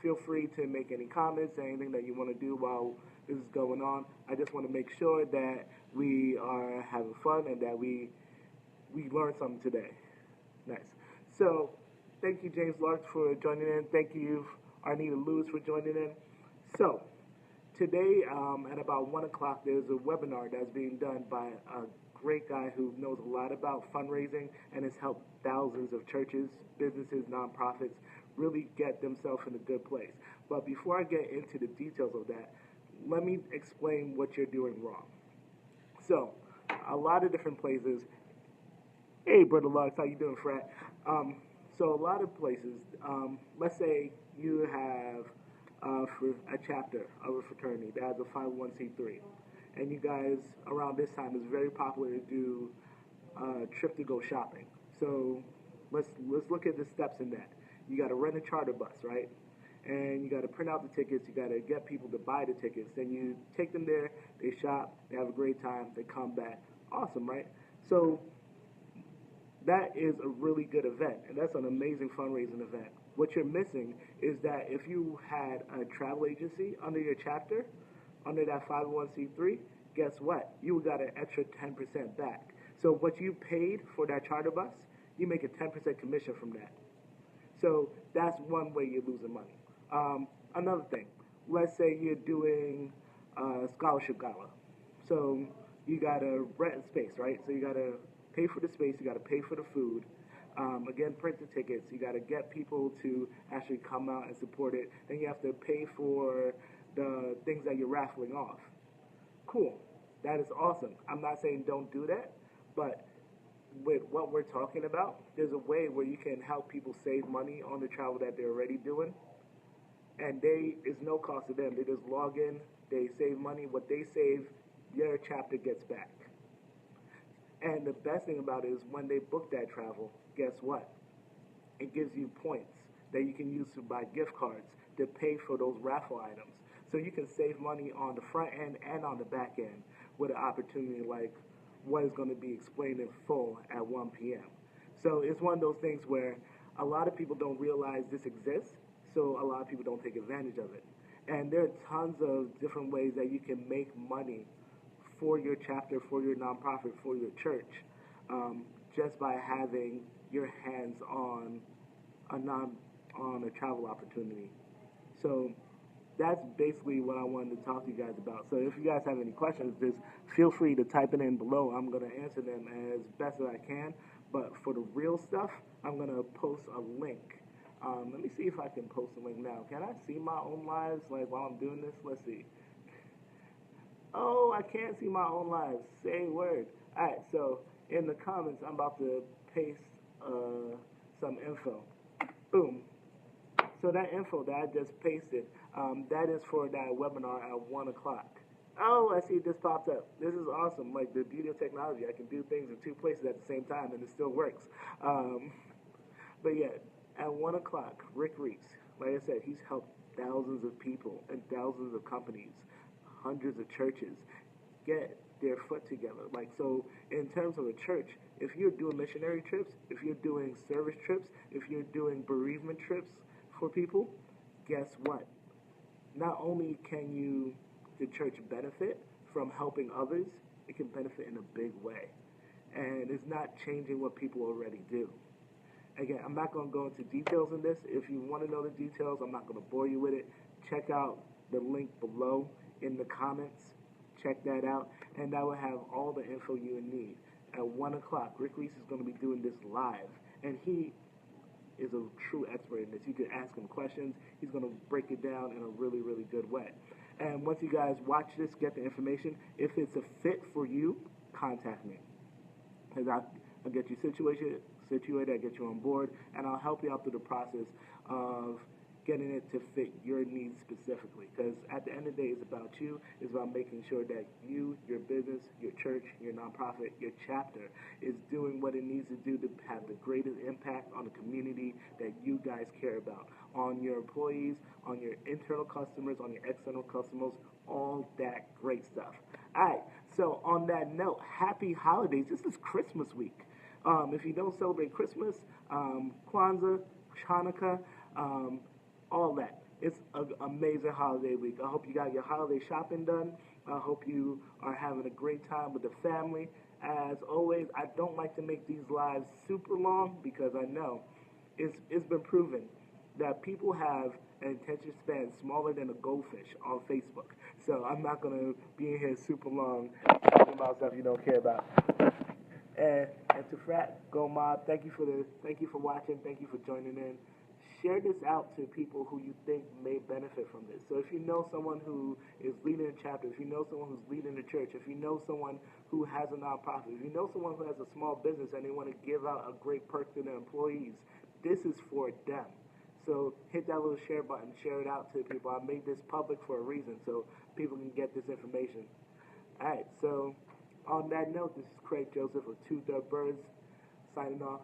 Feel free to make any comments, anything that you want to do while this is going on. I just want to make sure that we are having fun and that we learned something today. Nice. So, thank you, James Lark, for joining in. Thank you, Arnita Lewis, for joining in. So, today at about 1 o'clock, there's a webinar that's being done by a great guy who knows a lot about fundraising and has helped thousands of churches, businesses, nonprofits really get themselves in a good place. But before I get into the details of that, let me explain what you're doing wrong. So, a lot of different places. Hey, Brother Lux, how you doing, Frat? So a lot of places, let's say you have a chapter of a fraternity that has a 501c3, and you guys around this time is very popular to do a trip to go shopping. So let's look at the steps in that. You got to rent a charter bus, right? And you got to print out the tickets. You got to get people to buy the tickets. Then you take them there. They shop. They have a great time. They come back. Awesome, right? So that is a really good event, and that's an amazing fundraising event. What you're missing is that if you had a travel agency under your chapter, under that 501c3, guess what? You got an extra 10% back. So what you paid for that charter bus, you make a 10% commission from that. So that's one way you're losing money. Another thing, let's say you're doing a scholarship gala. So you got to rent space, right? So you got to pay for the space, you got to pay for the food. Again, print the tickets. You got to get people to actually come out and support it. Then you have to pay for the things that you're raffling off. Cool. That is awesome. I'm not saying don't do that, but with what we're talking about, there's a way where you can help people save money on the travel that they're already doing. And it's no cost to them. They just log in, they save money. What they save, your chapter gets back. And the best thing about it is when they book that travel, guess what? It gives you points that you can use to buy gift cards to pay for those raffle items. So you can save money on the front end and on the back end with an opportunity like what is going to be explained in full at 1 p.m. So it's one of those things where a lot of people don't realize this exists, so a lot of people don't take advantage of it. And there are tons of different ways that you can make money for your chapter, for your nonprofit, for your church, just by having your hands on a travel opportunity. So that's basically what I wanted to talk to you guys about. So if you guys have any questions, just feel free to type it in below. I'm going to answer them as best as I can. But for the real stuff, I'm going to post a link. Let me see if I can post a link now. Can I see my own lives like while I'm doing this? Let's see. Oh, I can't see my own lives. Say word. All right, so in the comments, I'm about to paste some info. Boom. So that info that I just pasted, that is for that webinar at 1 o'clock. Oh, I see it just popped up. This is awesome. Like the beauty of technology. I can do things in two places at the same time, and it still works. But yeah, at 1 o'clock, Rick Reese, like I said, he's helped thousands of people and thousands of companies, hundreds of churches get their foot together. Like, so in terms of a church, if you're doing missionary trips, if you're doing service trips, if you're doing bereavement trips for people, guess what? Not only can the church benefit from helping others, it can benefit in a big way. And it's not changing what people already do. Again, I'm not going to go into details in this. If you want to know the details, I'm not going to bore you with it. Check out the link below in the comments. Check that out, and that will have all the info you need. At 1 o'clock, Rick Reese is going to be doing this live, and he is a true expert in this. You can ask him questions. He's going to break it down in a really, really good way. And once you guys watch this, get the information, if it's a fit for you, contact me. Because I'll get you situated, I'll get you on board, and I'll help you out through the process of getting it to fit your needs specifically. Because at the end of the day, it's about you. It's about making sure that you, your business, your church, your nonprofit, your chapter is doing what it needs to do to have the greatest impact on the community that you guys care about, on your employees, on your internal customers, on your external customers, all that great stuff. All right, so on that note, happy holidays. This is Christmas week. If you don't celebrate Christmas, Kwanzaa, Hanukkah, all that. It's an amazing holiday week. I hope you got your holiday shopping done. I hope you are having a great time with the family. As always, I don't like to make these lives super long because I know it's been proven that people have an attention span smaller than a goldfish on Facebook. So I'm not gonna be in here super long talking about stuff you don't care about. And to Frat, Go Mob, thank you for watching, thank you for joining in. Share this out to people who you think may benefit from this. So if you know someone who is leading a chapter, if you know someone who's leading a church, if you know someone who has a nonprofit, if you know someone who has a small business and they want to give out a great perk to their employees, this is for them. So hit that little share button, share it out to people. I made this public for a reason, so people can get this information. All right, so on that note, this is Craig Joseph of 2 Third Birds signing off.